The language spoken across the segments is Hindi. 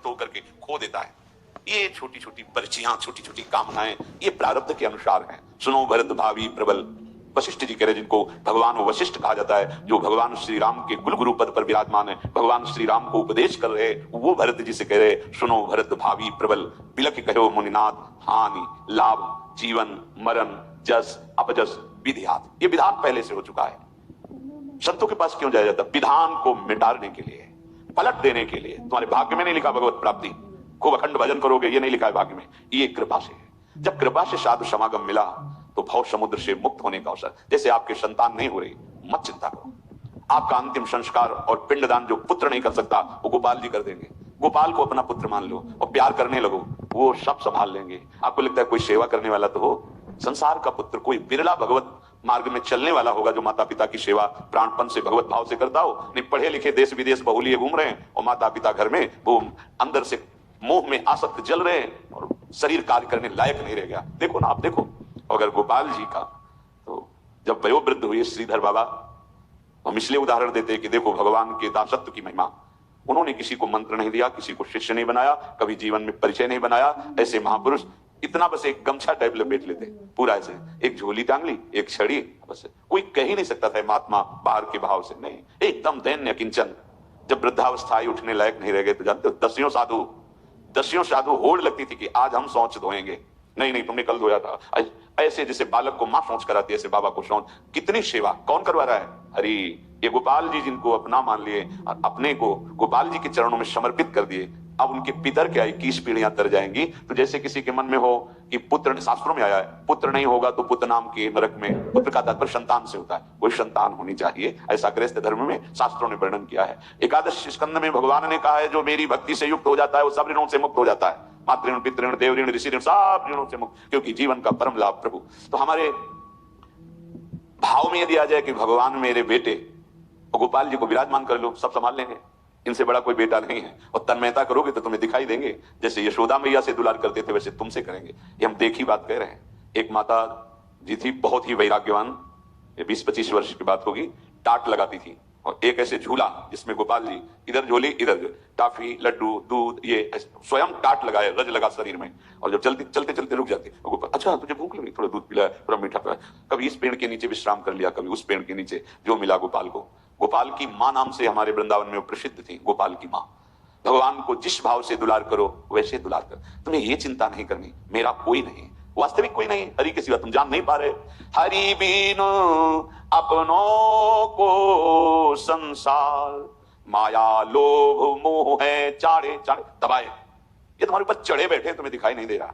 तृप्त होकर के खो देता है। ये छोटी छोटी परिचयां, छोटी छोटी कामनाएं, ये प्रारब्ध के अनुसार हैं। सुनो भरत भावी प्रबल, वशिष्ठ जी कह रहे, जिनको भगवान वशिष्ठ कहा जाता है, जो भगवान श्री राम के कुल गुरु पद पर विराजमान है, भगवान श्री राम को उपदेश कर रहे, वो भरत जी से कह रहे, सुनो भरत भावी प्रबल, बिलख कहो मुनिनाथ, हानि लाभ जीवन मरण जस अपजस विधियात। ये विधान पहले से हो चुका है। संतों के पास क्यों जाया जाता? विधान को मिटाने के लिए, पलट देने के लिए। तुम्हारे भाग्य में नहीं लिखा भगवत प्राप्ति, खूब अखंड भजन करोगे, ये नहीं लिखा है भाग्य में, ये कृपा से है। जब कृपा से साधु समागम मिला तो भव समुद्र से मुक्त होने का अवसर। जैसे आपके संतान नहीं हो रही, मत चिंता करो, आपका अंतिम संस्कार और पिंडदान जो पुत्र नहीं कर सकता वो गोपाल जी कर देंगे। गोपाल को अपना पुत्र मान लो और प्यार करने लगो, वो सब संभाल लेंगे। आपको लगता है कोई सेवा करने वाला तो हो? संसार का पुत्र कोई बिरला भगवत मार्ग में चलने वाला होगा जो माता पिता की सेवा प्राणपन से भगवत भाव से करता हो। नहीं, पढ़े लिखे देश विदेश बहुलिए घूम रहे हैं और माता पिता घर में वो अंदर से मोह में आसक्त जल रहे हैं और शरीर कार्य करने लायक नहीं रह गया। देखो ना, आप देखो, अगर गोपाल जी का तो जब वयोवृद्ध हुए श्रीधर बाबा, हम इसलिए उदाहरण देते हैं कि देखो भगवान के दासत्व की महिमा। उन्होंने किसी को मंत्र नहीं दिया, किसी को शिष्य नहीं बनाया, कभी जीवन में परिचय नहीं बनाया। ऐसे महापुरुष इतना बस एक गमछा टाइप लपेट लेते, पूरा ऐसे एक झोली टांग ली, एक छड़ी, बस कोई कह ही नहीं सकता था महात्मा बाहर के भाव से। नहीं, एकदम दैन्य किंचन। जब वृद्धावस्था आई, उठने लायक नहीं रह गए तो जानते हो, दसियों साधु होड़ लगती थी कि आज हम शौच धोएंगे। नहीं नहीं, तुमने कल धोया था। ऐसे जैसे बालक को मां शौच कराती है, ऐसे बाबा को शौच। कितनी सेवा, कौन करवा रहा है? हरि। ये गोपाल जी जिनको अपना मान लिए और अपने को गोपाल जी के चरणों में समर्पित कर दिए, अब उनके पितर क्या 21 पीढ़ियां तर जाएंगी। तो जैसे किसी के मन में हो कि पुत्र, शास्त्रों में आया है पुत्र नहीं होगा तो पुत्र नाम के नरक में, पुत्र का तात्पर्य संतान से होता है, कोई संतान होनी चाहिए, ऐसा गृहस्थ धर्म में शास्त्रों ने वर्णन किया है। एकादश स्कंद में भगवान ने कहा है जो मेरी भक्ति से युक्त हो जाता है वो सब ऋणों से मुक्त हो जाता है। मातृ ऋण, पितृ ऋण, देव ऋण, ऋषि ऋण, सब ऋणों से मुक्त, क्योंकि जीवन का परम लाभ प्रभु। तो हमारे भाव में यदि आ जाए कि भगवान मेरे बेटे, और गोपाल जी को विराजमान कर लो, सब संभाल लेंगे, इनसे बड़ा कोई बेटा नहीं है। और तन्मयता करोगे तो तुम्हें दिखाई देंगे, जैसे यशोदा मैया से दुलार करते थे वैसे तुमसे करेंगे। ये हम देखी बात कह रहे हैं। एक माता जी थी बहुत ही वैराग्यवान, 20-25 वर्ष की बात होगी, टाट लगाती थी और एक ऐसे झूला जिसमें गोपाल जी इधर झोली इधर टाफी लड्डू दूध, ये स्वयं टाट लगाए, रज लगा शरीर में, और जब चलते चलते चलते रुक जाती, अच्छा तुझे भूख लगी, थोड़ा दूध पिलाया, थोड़ा मीठा पिलाया, कभी इस पेड़ के नीचे विश्राम कर लिया, कभी उस पेड़ के नीचे, जो मिला गोपाल को। गोपाल की मां नाम से हमारे वृंदावन में प्रसिद्ध थी, गोपाल की मां। भगवान को जिस भाव से दुलार करो वैसे दुलार कर। तुम्हें ये चिंता नहीं करनी मेरा कोई नहीं, वास्तविक कोई नहीं, हरि के सिवा तुम जान नहीं पा रहे। हरि बिनु अपनों को संसार, माया लोभ मोह है चाड़े चाड़े दबाए। ये तुम्हारे ऊपर चढ़े बैठे, तुम्हें दिखाई नहीं दे रहा।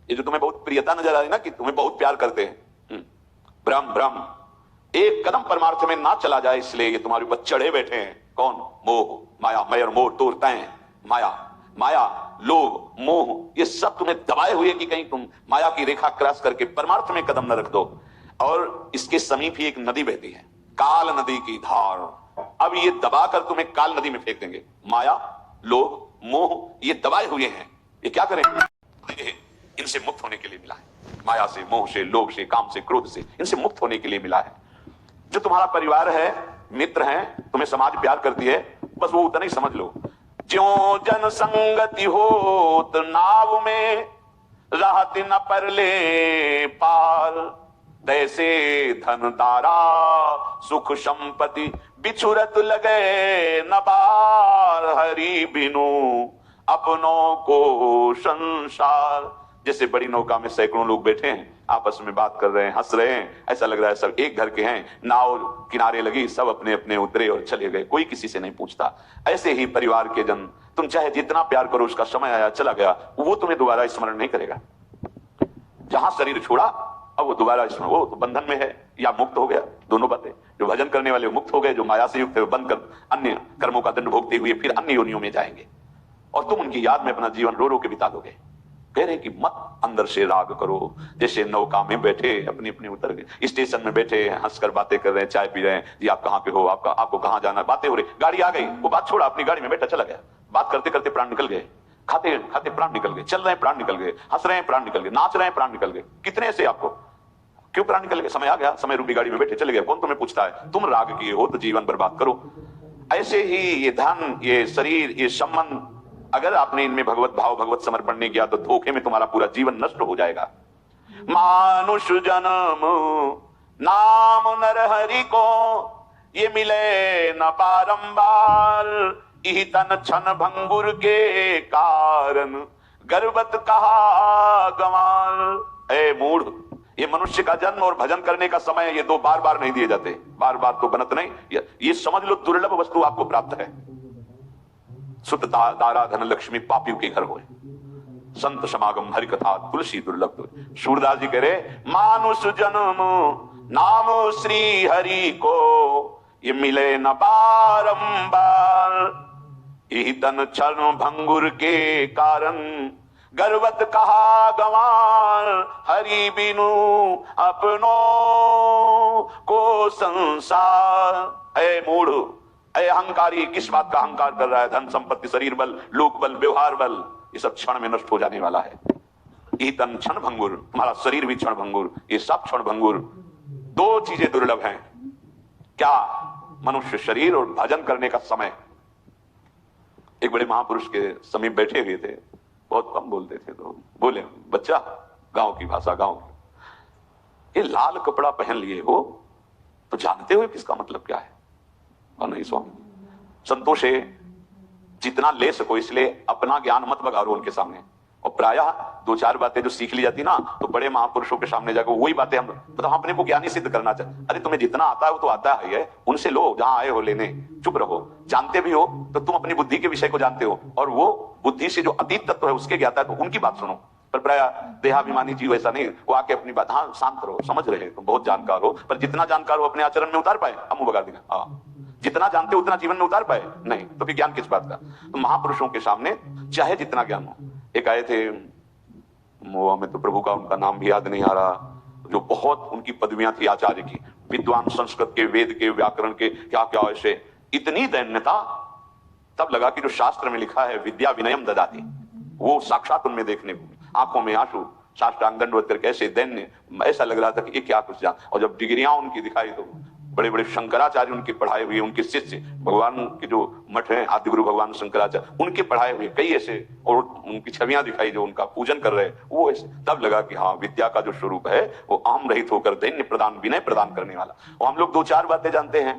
ये जो तुम्हें बहुत प्रियता नजर आ रही ना, कि तुम्हें बहुत प्यार करते हैं, भ्रम भ्रम। एक कदम परमार्थ में ना चला जाए इसलिए ये तुम्हारे ऊपर चढ़े बैठे हैं। कौन? मोह माया, मैं और मोह तोड़ते हैं। माया माया लोभ मोह, ये सब तुम्हें दबाए हुए कि कहीं तुम माया की रेखा क्रॉस करके परमार्थ में कदम न रख दो। और इसके समीप ही एक नदी बहती है, काल नदी की धार। अब ये दबाकर तुम्हें काल नदी में फेंक देंगे। माया लोभ मोह ये दबाए हुए हैं, ये क्या करें? इनसे मुक्त होने के लिए मिला है। माया से, मोह से, लोभ से, काम से, क्रोध से, इनसे मुक्त होने के लिए मिला है। जो तुम्हारा परिवार है, मित्र है, तुम्हें समाज प्यार करती है, बस वो उतना ही समझ लो। ज्यों जन संगति होत नाव में, रहत न परले पार, तैसे धन तारा सुख संपत्ति, बिछुरत लगे न बार। हरि बिनु अपनों को संसार। जैसे बड़ी नौका में सैकड़ों लोग बैठे हैं, आपस में बात कर रहे हैं, हंस रहे हैं, ऐसा लग रहा है सब एक घर के हैं। नाव किनारे लगी, सब अपने अपने उतरे और चले गए, कोई किसी से नहीं पूछता। ऐसे ही परिवार के जन, तुम चाहे जितना प्यार करो, उसका समय आया चला गया, वो तुम्हें दोबारा स्मरण नहीं करेगा। जहां शरीर छोड़ा अब वो दोबारा स्मरण, वो तो बंधन में है या मुक्त हो गया, दोनों बातें। जो भजन करने वाले मुक्त हो गए, जो माया से युक्त है बंद कर अन्य कर्मों का दंड भोगते हुए फिर अन्य योनियों में जाएंगे, और तुम उनकी याद में अपना जीवन रो रो के बिता दोगे। कह रहे कि मत अंदर से राग करो। जैसे नौका में बैठे, अपनी अपनी उतर गए, स्टेशन में बैठे हंसकर बातें कर रहे हैं, चाय पी रहे हैं, जी आप कहाँ के हो, आपको कहाँ जाना, बातें हो रही, गाड़ी आ गई, वो बात छोड़ा, अपनी गाड़ी में बैठा चला गया। बात करते करते प्राण निकल गए, खाते खाते प्राण निकल गए, चल रहे हैं प्राण निकल गए, हंस रहे हैं प्राण निकल गए, नाच रहे हैं प्राण निकल गए। कितने ऐसे आपको? क्यों प्राण निकल गए? समय आ गया, समय रूपी गाड़ी में बैठे चले गए। कौन तुम्हें पूछता है? तुम राग किए हो तो जीवन बर्बाद करो। ऐसे ही ये धन, ये शरीर, ये संबंध, अगर आपने इनमें भगवत भाव भगवत समर्पण नहीं किया तो धोखे में तुम्हारा पूरा जीवन नष्ट हो जाएगा। मानुष जन्म नाम नर हरि को, ये मिले न बारंबार, इही तन छन भंगुर के कारण, गर्वत कहा गंवार। ए मूढ़, ये मनुष्य का जन्म और भजन करने का समय, ये दो बार बार नहीं दिए जाते, बार बार तो बनत नहीं। ये समझ लो दुर्लभ वस्तु आपको प्राप्त है। सुत दारा धन लक्ष्मी पापियों के घर होए, संत समागम हरि कथा तुलसी दुर्लभ तो। सूरदास जी कह रहे मानुष जन्म नाम श्री हरि को, ये मिले न बारंबार, यही तन छन भंगुर के कारण, गर्वत कहा गंवार, हरि बिनु अपनों को संसार। ऐ मूढ़, ऐ अहंकारी, किस बात का अहंकार कर रहा है? धन संपत्ति, शरीर बल, लोक बल, व्यवहार बल, ये सब क्षण में नष्ट हो जाने वाला है। ये तन क्षण भंगुर, तुम्हारा शरीर भी क्षण भंगुर, ये सब क्षण भंगुर। दो चीजें दुर्लभ हैं, क्या? मनुष्य शरीर और भजन करने का समय। एक बड़े महापुरुष के समीप बैठे हुए थे, बहुत कम बोलते थे, तो बोले बच्चा, गांव की भाषा, गांव की, ये लाल कपड़ा पहन लिए हो तो जानते हो इसका मतलब क्या है? और नहीं स्वामी, संतोष है, जितना ले सको इसलिए अपना ज्ञान मत बगाड़ो उनके सामने। और प्रायः दो चार बातें जो सीख ली जाती ना, तो बड़े महापुरुषों के सामने जाकर वही बातें हम मतलब अपने को ज्ञानी सिद्ध करना चाहते। अरे तुम्हें जितना आता है वो तो आता है, उनसे लो जहां आए हो लेने, चुप रहो। जानते भी हो तो तुम अपनी बुद्धि के विषय को जानते हो, और वो बुद्धि से जो अतीत तत्व है उसके ज्ञाता है, तो उनकी बात सुनो। पर प्रायः देहाभिमानी जीव ऐसा नहीं, वो आके अपनी बात, हाँ शांत रहो, समझ रहे तुम बहुत जानकार हो, पर जितना जानकार हो अपने आचरण में उतार पाए, हम बगा देगा। हाँ, जितना जानते हो उतना जीवन में उतार पाए नहीं, तो फिर ज्ञान किस बात का? तो महापुरुषों के सामने चाहे जितना ज्ञान हो। एक आए थे, हमें तो प्रभु का उनका नाम भी याद नहीं आ रहा, जो बहुत उनकी पदवियां थी आचार्य की, विद्वान, संस्कृत के, वेद के, व्याकरण के, क्या क्या ऐसे, इतनी दैन्यता। तब लगा कि जो शास्त्र में लिखा है विद्या विनयम ददाति, वो साक्षात उनमें देखने को, आंखों में आंसू, साष्टांग दंडवत करके ऐसे दैन्य, ऐसा लग रहा था कि ये क्या कुछ जान। और जब डिग्रियां उनकी दिखाई तो बड़े बड़े शंकराचार्य उनके पढ़ाए हुए, उनके शिष्य, भगवान के जो मठ हैं आदि गुरु भगवान शंकराचार्य, उनके पढ़ाए हुए कई ऐसे, और उनकी छवियां दिखाई जो उनका पूजन कर रहे हैं वो ऐसे। तब लगा कि हाँ, विद्या का जो स्वरूप है वो आम रहित होकर दैन्य प्रदान, विनय प्रदान करने वाला। और हम लोग दो चार बातें जानते हैं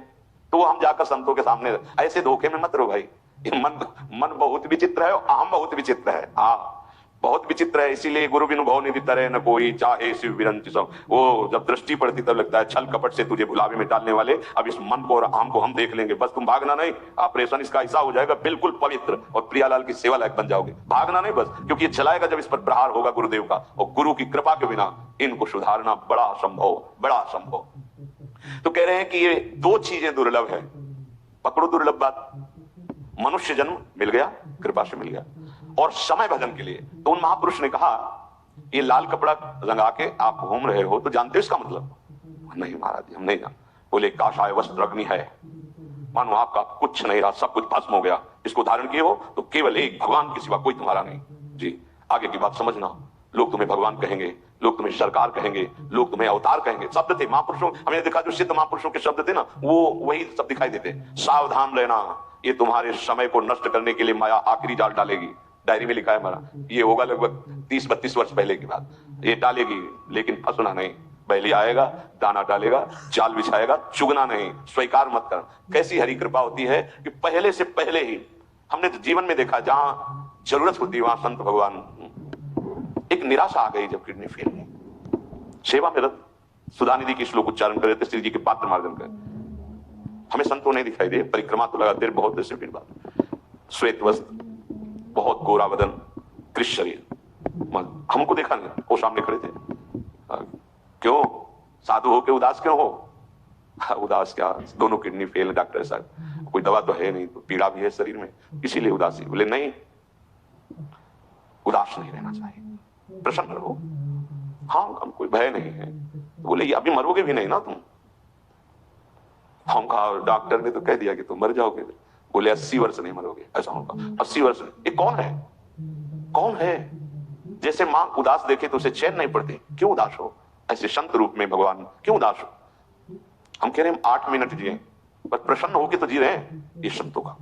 तो हम जाकर संतों के सामने ऐसे धोखे में मत रहो भाई। मन बहुत विचित्र है और अहम बहुत विचित्र है। हाँ, बहुत विचित्र है, इसीलिए गुरु बिनु भव निधि तरह न कोई, चाहे शिव विरंच सब। वो जब दृष्टि पड़ती तब लगता है छल कपट से तुझे भुलावे में डालने वाले, अब इस मन को और आम को हम देख लेंगे, बस तुम भागना नहीं। ऑपरेशन इसका ऐसा हो जाएगा बिल्कुल पवित्र, और प्रियालाल की सेवा लायक बन जाओगे। भागना नहीं बस, क्योंकि ये चलाएगा जब इस पर प्रहार होगा गुरुदेव का, और गुरु की कृपा के बिना इनको सुधारना बड़ा असंभव, बड़ा असंभव। तो कह रहे हैं कि ये दो चीजें दुर्लभ है, पकड़ो दुर्लभ बात। मनुष्य जन्म मिल गया, कृपा से मिल गया, और समय भजन के लिए। तो उन महापुरुष ने कहा, ये लाल कपड़ा रंगा के आप घूम रहे हो तो जानते हो इसका मतलब? नहीं महाराज जी, हम नहीं जानते। बोले काषाय वस्त्र अग्नि है, मानो आपका कुछ नहीं रहा, सब कुछ भस्म हो गया। इसको धारण किए हो तो केवल एक भगवान के सिवा कोई तुम्हारा नहीं। जी, आगे की बात समझना। लोग तुम्हें भगवान कहेंगे, लोग तुम्हें सरकार कहेंगे, लोग तुम्हें अवतार कहेंगे। शब्द थे महापुरुषों, हमने देखा जो सिद्ध महापुरुषों के शब्द थे ना, वो वही सब दिखाई देते। सावधान रहना, ये तुम्हारे समय को नष्ट करने के लिए माया आखिरी जाल डालेगी। डायरी में लिखा है हमारा, ये होगा लगभग 30-32 वर्ष पहले की बात। ये डालेगी, लेकिन फंसना नहीं। पहले आएगा, दाना डालेगा, जाल बिछाएगा, चुगना नहीं, स्वीकार मत कर। कैसी हरी कृपा होती है कि पहले से पहले ही हमने तो जीवन में देखा, जहां जरूरत होती है वहां संत भगवान। एक निराशा आ गई जब किडनी फेल हुई, सेवा में रत सुधानिधि की श्लोक उच्चारण कर रहे थे, श्री जी के पात्र मार्जन कर। हमें संतों नहीं दिखाई दे, परिक्रमा तो लगाते बहुत ऐसे फिर बात। श्वेत वस्त्र, बहुत गोरा बदन, कृष्ण शरीर, हमको देखा नहीं, वो सामने खड़े थे। क्यों साधु हो के उदास क्यों हो? उदास क्या, दोनों किडनी फेल, डॉक्टर साहब कोई दवा तो है नहीं, तो पीड़ा भी है शरीर में, इसीलिए उदासी। बोले नहीं, उदास नहीं रहना चाहिए, प्रसन्न रहो। हाँ, हम कोई भय नहीं है। बोले अभी मरोगे भी नहीं ना तुम? हम कहा डॉक्टर ने तो कह दिया कि तुम मर जाओगे। बोले 80 वर्ष नहीं मरोगे। ऐसा होगा 80 वर्ष? ये कौन है? कौन है? जैसे मां उदास देखे तो उसे चैन नहीं पड़ती, क्यों उदास हो? ऐसे संत रूप में भगवान क्यों उदास हो? हम कह रहे हैं 8 मिनट जिए, पर प्रसन्न होके तो जी रहे हैं। ये संतों का